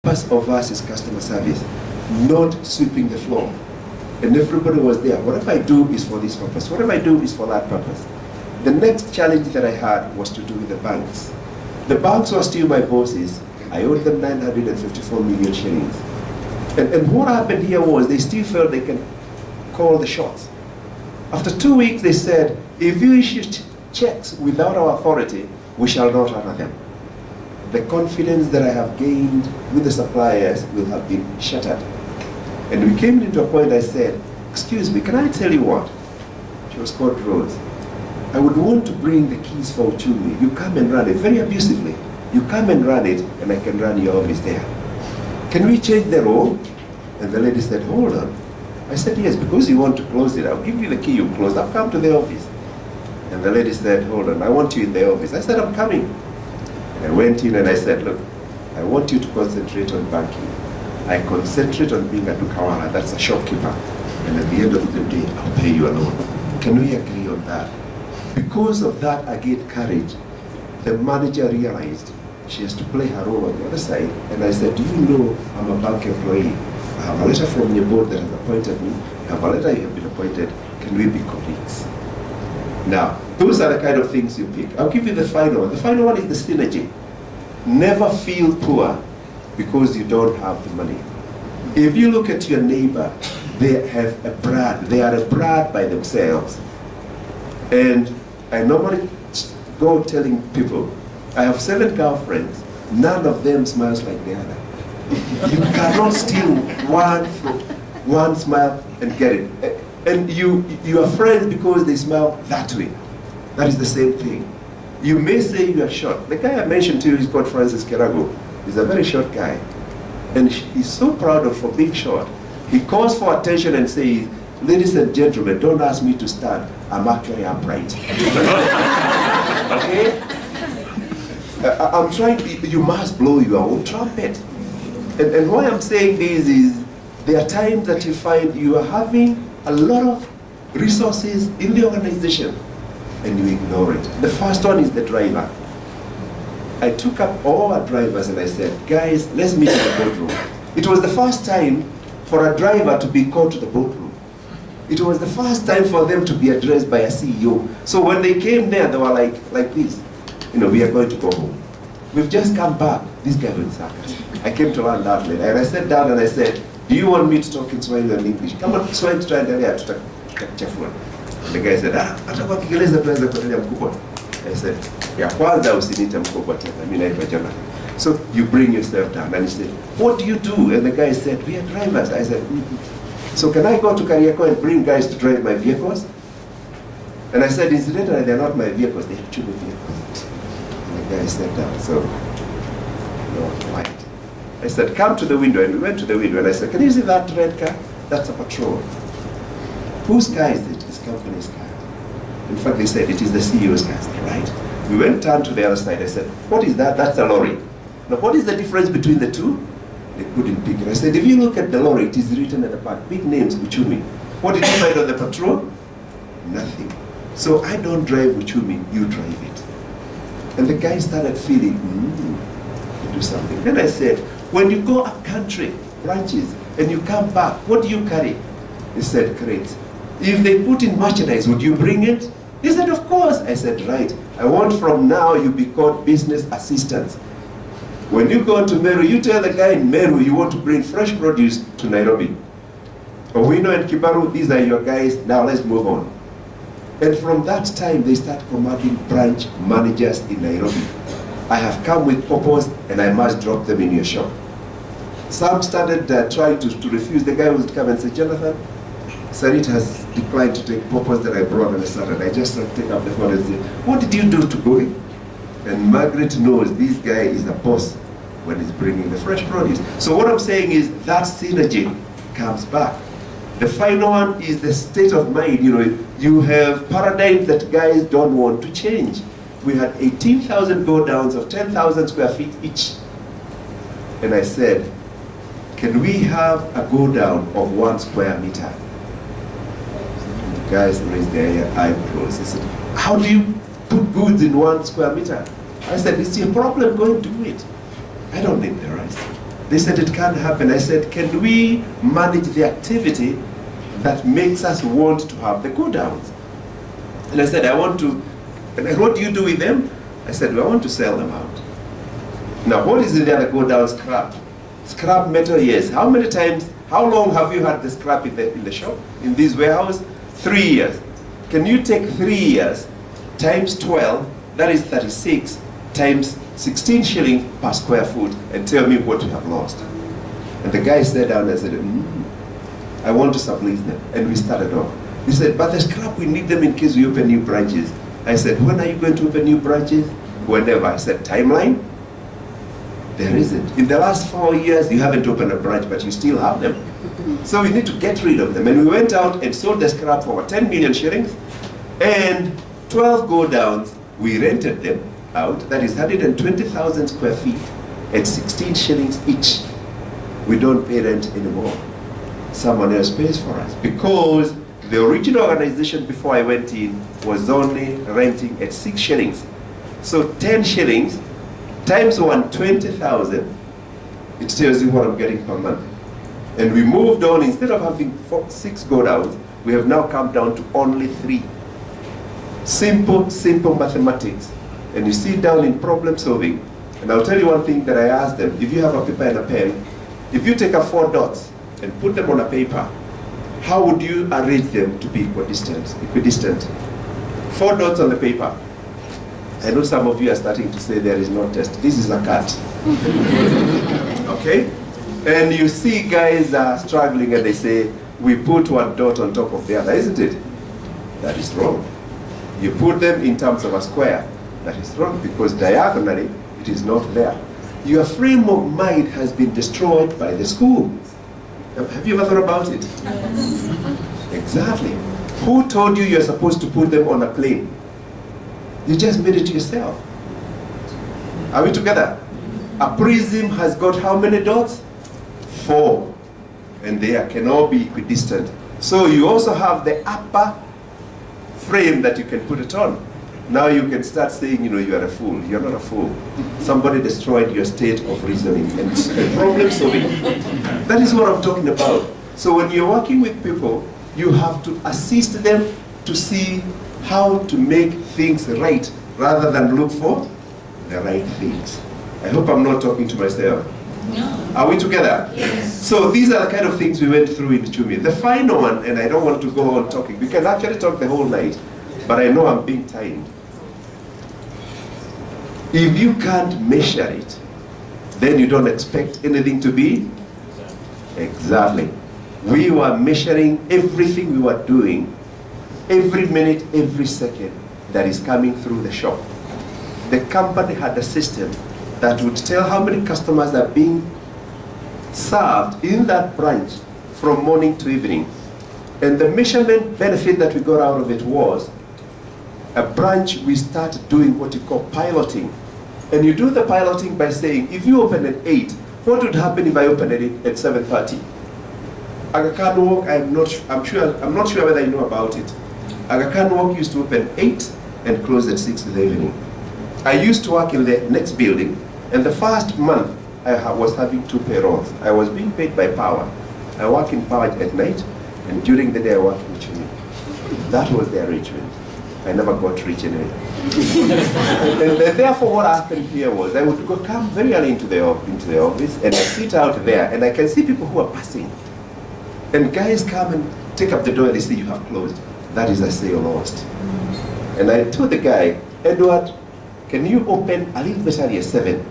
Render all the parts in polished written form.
purpose of us is customer service, not sweeping the floor. And everybody was there. Whatever I do is for this purpose. Whatever I do is for that purpose. The next challenge that I had was to do with the banks. The banks were still my bosses. I owed them 954 million shillings. And what happened here was they still felt they can call the shots. After 2 weeks, they said, if you issue checks without our authority, we shall not honor them. The confidence that I have gained with the suppliers will have been shattered. And we came into a point I said, excuse me, can I tell you what? She was called Rose. I would want to bring the keys for Uchumi. You come and run it, very abusively. You come and run it, and I can run your office there. Can we change the role? And the lady said, hold on. I said, yes, because you want to close it, I'll give you the key, you close. I'll come to the office. And the lady said, hold on, I want you in the office. I said, I'm coming. And I went in and I said, look, I want you to concentrate on banking. I concentrate on being a Dukawara, that's a shopkeeper. And at the end of the day, I'll pay you a loan. Can we agree on that? Because of that, I get courage. The manager realized she has to play her role on the other side. And I said, do you know I'm a bank employee? I have a letter from your board that has appointed me. I have a letter you have been appointed. Can we be colleagues? Now, those are the kind of things you pick. I'll give you the final one. The final one is the synergy. Never feel poor because you don't have the money. If you look at your neighbor, they have a brand. They are a brand by themselves. And I normally go telling people, I have 7 girlfriends. None of them smiles like the other. You cannot steal one smile and get it. And you are friends because they smile that way. That is the same thing. You may say you are short. The guy I mentioned to you is called Francis Kerago. He's a very short guy. And he's so proud of for being short. He calls for attention and says, ladies and gentlemen, don't ask me to stand. I'm actually upright. Okay? I'm trying to, you must blow your own trumpet. And why I'm saying this is, there are times that you find you are having a lot of resources in the organization and you ignore it. The first one is the driver. I took up all our drivers and I said, guys, let's meet in the boardroom. It was the first time for a driver to be called to the boardroom. It was the first time for them to be addressed by a CEO. So when they came there, they were like this. You know, we are going to go home. We've just come back. This guy will sack us. I came to learn that later. And I sat down and I said, do you want me to talk in Swahili and English? Come on, Swahili try and tell you to tutachafua. The guy said, atakuwa Kiingereza tunaweza kuendelea mkubwa. I said, ya kwanza usiniite mkubwa tena. Mimi naitwa Jonathan. So you bring yourself down. And he said, what do you do? And the guy said, we are drivers. I said, so can I go to Kariako and bring guys to drive my vehicles? And I said, incidentally, they're not my vehicles, they're Chube vehicles. And the guy sat down, so, no, quiet. I said, come to the window, and we went to the window, and I said, can you see that red car? That's a patrol. Whose car is it? It's company's car. In fact, they said, it is the CEO's car. I said, right. We went down to the other side. I said, what is that? That's a lorry. Now, what is the difference between the two? They couldn't pick it. I said, if you look at the lorry, it is written at the back, big names, Uchumi. What did you find on the patrol? Nothing. So I don't drive Uchumi, you drive it. And the guy started feeling, do something. Then I said, when you go up country, branches, and you come back, what do you carry? He said, crates. If they put in merchandise, would you bring it? He said, of course. I said, right. I want from now you be called business assistants. When you go to Meru, you tell the guy in Meru you want to bring fresh produce to Nairobi. Owino and Kibaru, these are your guys, now let's move on. And from that time, they start commanding branch managers in Nairobi. I have come with purpose and I must drop them in your shop. Some started trying to refuse. The guy would come and say, Jonathan, Sarit has declined to take purpose that I brought on a Saturday. I just take up the phone and say, what did you do to go in? And Margaret knows this guy is the boss when he's bringing the fresh produce. So what I'm saying is that synergy comes back. The final one is the state of mind. You know, you have paradigms that guys don't want to change. We had 18,000 go downs of 10,000 square feet each. And I said, can we have a go down of 1 square meter? And the guys raised their eyebrows. They said, how do you put goods in 1 square meter? I said, it's your problem, go and do it. I don't need the rest. They said it can't happen. I said, can we manage the activity that makes us want to have the go downs? And I said, I want to, and what do you do with them? I said, well, I want to sell them out. Now, what is in there that go down? Scrap. Scrap metal, yes. How many times, how long have you had the scrap in the shop, in this warehouse? 3 years. Can you take 3 years times 12, that is 36, times 16 shillings per square foot, and tell me what you have lost? And the guy sat down and said, I want to sublease them. And we started off. He said, but the scrap, we need them in case we open new branches. I said, when are you going to open new branches? Whenever. I said, timeline? There isn't. In the last 4 years, you haven't opened a branch, but you still have them. So we need to get rid of them. And we went out and sold the scrap for 10 million shillings. And 12 go downs, we rented them out. That is 120,000 square feet at 16 shillings each. We don't pay rent anymore. Someone else pays for us. Because the original organization before I went in was only renting at 6 shillings. So 10 shillings times 120,000, it tells you what I'm getting per month. And we moved on. Instead of having 6 go downs, we have now come down to only 3. Simple, simple mathematics. And you sit down in problem solving. And I'll tell you one thing that I asked them. If you have a paper and a pen, if you take 4 dots and put them on a paper, how would you arrange them to be equidistant? 4 dots on the paper. I know some of you are starting to say there is no test. This is a cat. Okay? And you see guys are struggling and they say, we put 1 dot on top of the other, isn't it? That is wrong. You put them in terms of a square. That is wrong because diagonally it is not there. Your frame of mind has been destroyed by the school. Have you ever thought about it? Yes. Exactly. Who told you you're supposed to put them on a plane? You just made it yourself. Are we together? A prism has got how many dots? 4. And they can all be equidistant. So you also have the upper frame that you can put it on. Now you can start saying, you are a fool. You're not a fool. Somebody destroyed your state of reasoning and problem solving. That is what I'm talking about. So when you're working with people, you have to assist them to see how to make things right rather than look for the right things. I hope I'm not talking to myself. No. Are we together? Yes. So these are the kind of things we went through in Chumi. The final one, and I don't want to go on talking, we can actually talk the whole night, but I know I'm being timed. If you can't measure it, then you don't expect anything to be exactly. We were measuring everything we were doing, every minute, every second that is coming through the shop. The company had a system that would tell how many customers are being served in that branch from morning to evening. And the measurement benefit that we got out of it was a branch we start doing what you call piloting. And you do the piloting by saying, if you open at 8, what would happen if I open it at 7:30? Aga Khan Walk, I'm not sure whether you know about it. Aga Khan Walk used to open 8 and close at 6 in the evening. I used to work in the next building, and the first month I was having 2 payrolls. I was being paid by Power. I work in Power at night, and during the day I work in Chumi. That was the arrangement. I never got rich anyway. And therefore what happened here was I would come very early into the office, and I sit out there, and I can see people who are passing. And guys come and take up the door and they say, you have closed. That is a sale lost. And I told the guy, Edward, can you open a little bit earlier, 7?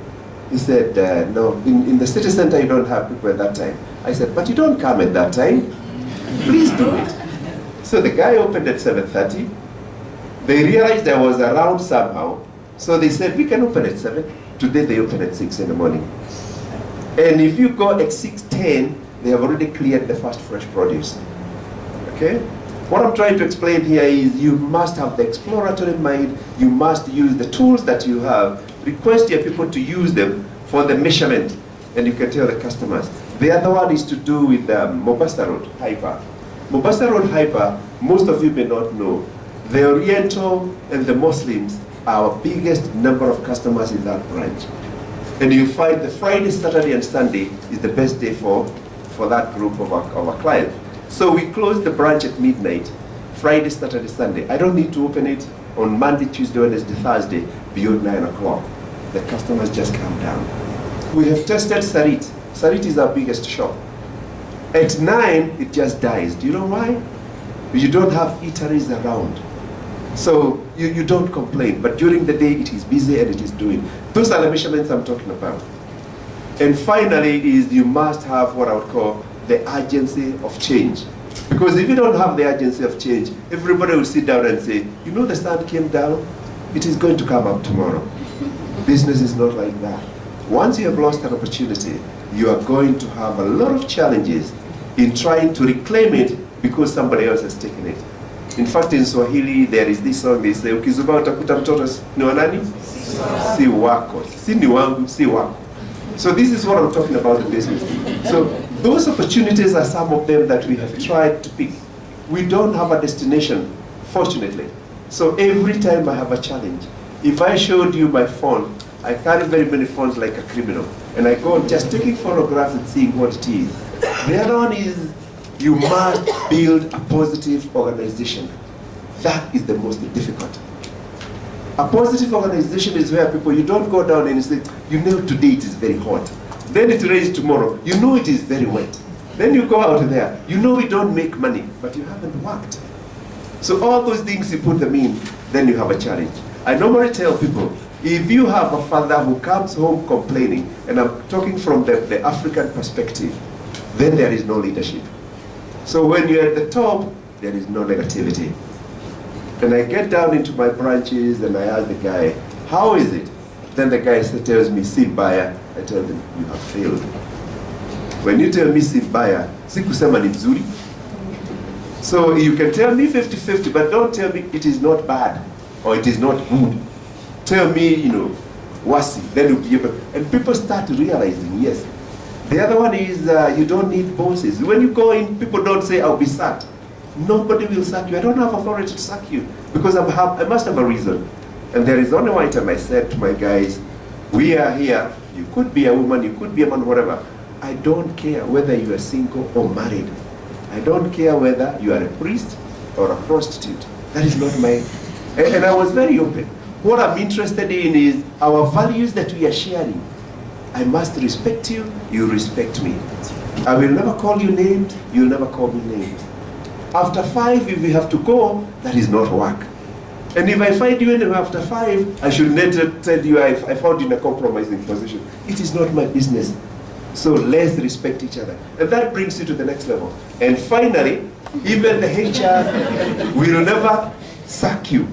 He said, no, in the city center you don't have people at that time. I said, but you don't come at that time. Please do it. So the guy opened at 7:30. They realized I was around somehow. So they said, we can open at 7. Today they open at 6 in the morning. And if you go at 6:10, they have already cleared the first fresh produce. Okay? What I'm trying to explain here is you must have the exploratory mind. You must use the tools that you have. Request your people to use them for the measurement. And you can tell the customers. The other one is to do with Mombasa Road Hyper. Mombasa Road Hyper, most of you may not know, the Oriental and the Muslims are our biggest number of customers in that branch. And you find the Friday, Saturday, and Sunday is the best day for that group of our clients. So we close the branch at midnight, Friday, Saturday, Sunday. I don't need to open it on Monday, Tuesday, Wednesday, Thursday, beyond 9 o'clock. The customers just come down. We have tested Sarit. Sarit is our biggest shop. At 9, it just dies. Do you know why? You don't have eateries around. So you don't complain, but during the day it is busy and it is doing. Those are the measurements I'm talking about. And finally is you must have what I would call the urgency of change. Because if you don't have the urgency of change, everybody will sit down and say, you know the sun came down, it is going to come up tomorrow. Business is not like that. Once you have lost an opportunity, you are going to have a lot of challenges in trying to reclaim it because somebody else has taken it. In fact, in Swahili, there is this song, they say, ukizuba utakuta mtoto ni wa nani? Si wako. Si ni wangu, si wako. So this is what I'm talking about in business. So those opportunities are some of them that we have tried to pick. We don't have a destination, fortunately. So every time I have a challenge, if I showed you my phone, I carry very many phones like a criminal. And I go just taking photographs and seeing what it is. The other one is, you must build a positive organization. That is the most difficult. A positive organization is where people, you don't go down and you say, you know today it is very hot. Then it rains tomorrow, you know it is very wet. Then you go out there, you know we don't make money, but you haven't worked. So all those things you put them in, then you have a challenge. I normally tell people, if you have a father who comes home complaining, and I'm talking from the African perspective, then there is no leadership. So when you're at the top, there is no negativity. And I get down into my branches and I ask the guy, how is it? Then the guy tells me, Sibaya. I tell them, you have failed. When you tell me Sibaya, sikusema ni mzuri. So you can tell me 50-50, but don't tell me it is not bad or it is not good. Tell me, you know, wasi. Then you'll be able, and people start realizing, yes. The other one is you don't need bosses. When you go in, people don't say, I'll be sacked. Nobody will sack you. I don't have authority to sack you because I must have a reason. And there is only one time I said to my guys, we are here. You could be a woman, you could be a man, whatever. I don't care whether you are single or married. I don't care whether you are a priest or a prostitute. That is not my... And I was very open. What I'm interested in is our values that we are sharing. I must respect you, you respect me. I will never call you names, you'll never call me names. After 5, if we have to go, that is not work. And if I find you anywhere after 5, I should later tell you I found you in a compromising position. It is not my business. So let's respect each other. And that brings you to the next level. And finally, even the HR will never sack you.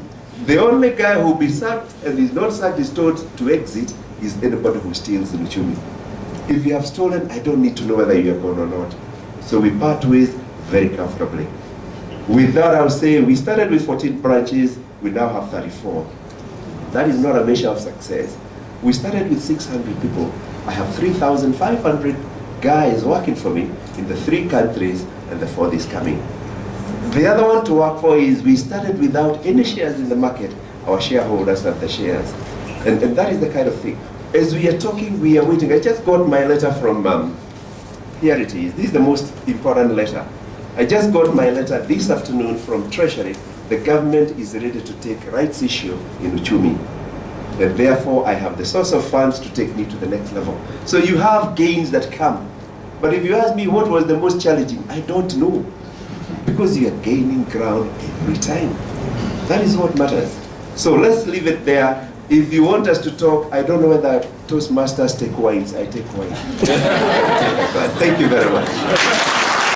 The only guy who will be sacked and is not sacked is told to exit is anybody who steals in Uchumi. If you have stolen, I don't need to know whether you are gone or not. So we part ways very comfortably. With that, I'll say we started with 14 branches, we now have 34. That is not a measure of success. We started with 600 people. I have 3,500 guys working for me in the 3 countries, and the 4th is coming. The other one to work for is we started without any shares in the market. Our shareholders have the shares. And that is the kind of thing. As we are talking, we are waiting. I just got my letter from, here it is. This is the most important letter. I just got my letter this afternoon from Treasury. The government is ready to take rights issue in Uchumi. And therefore, I have the source of funds to take me to the next level. So you have gains that come. But if you ask me what was the most challenging, I don't know. Because you are gaining ground every time. That is what matters. So let's leave it there. If you want us to talk, I don't know whether Toastmasters take wines. I take wine. Thank you very much.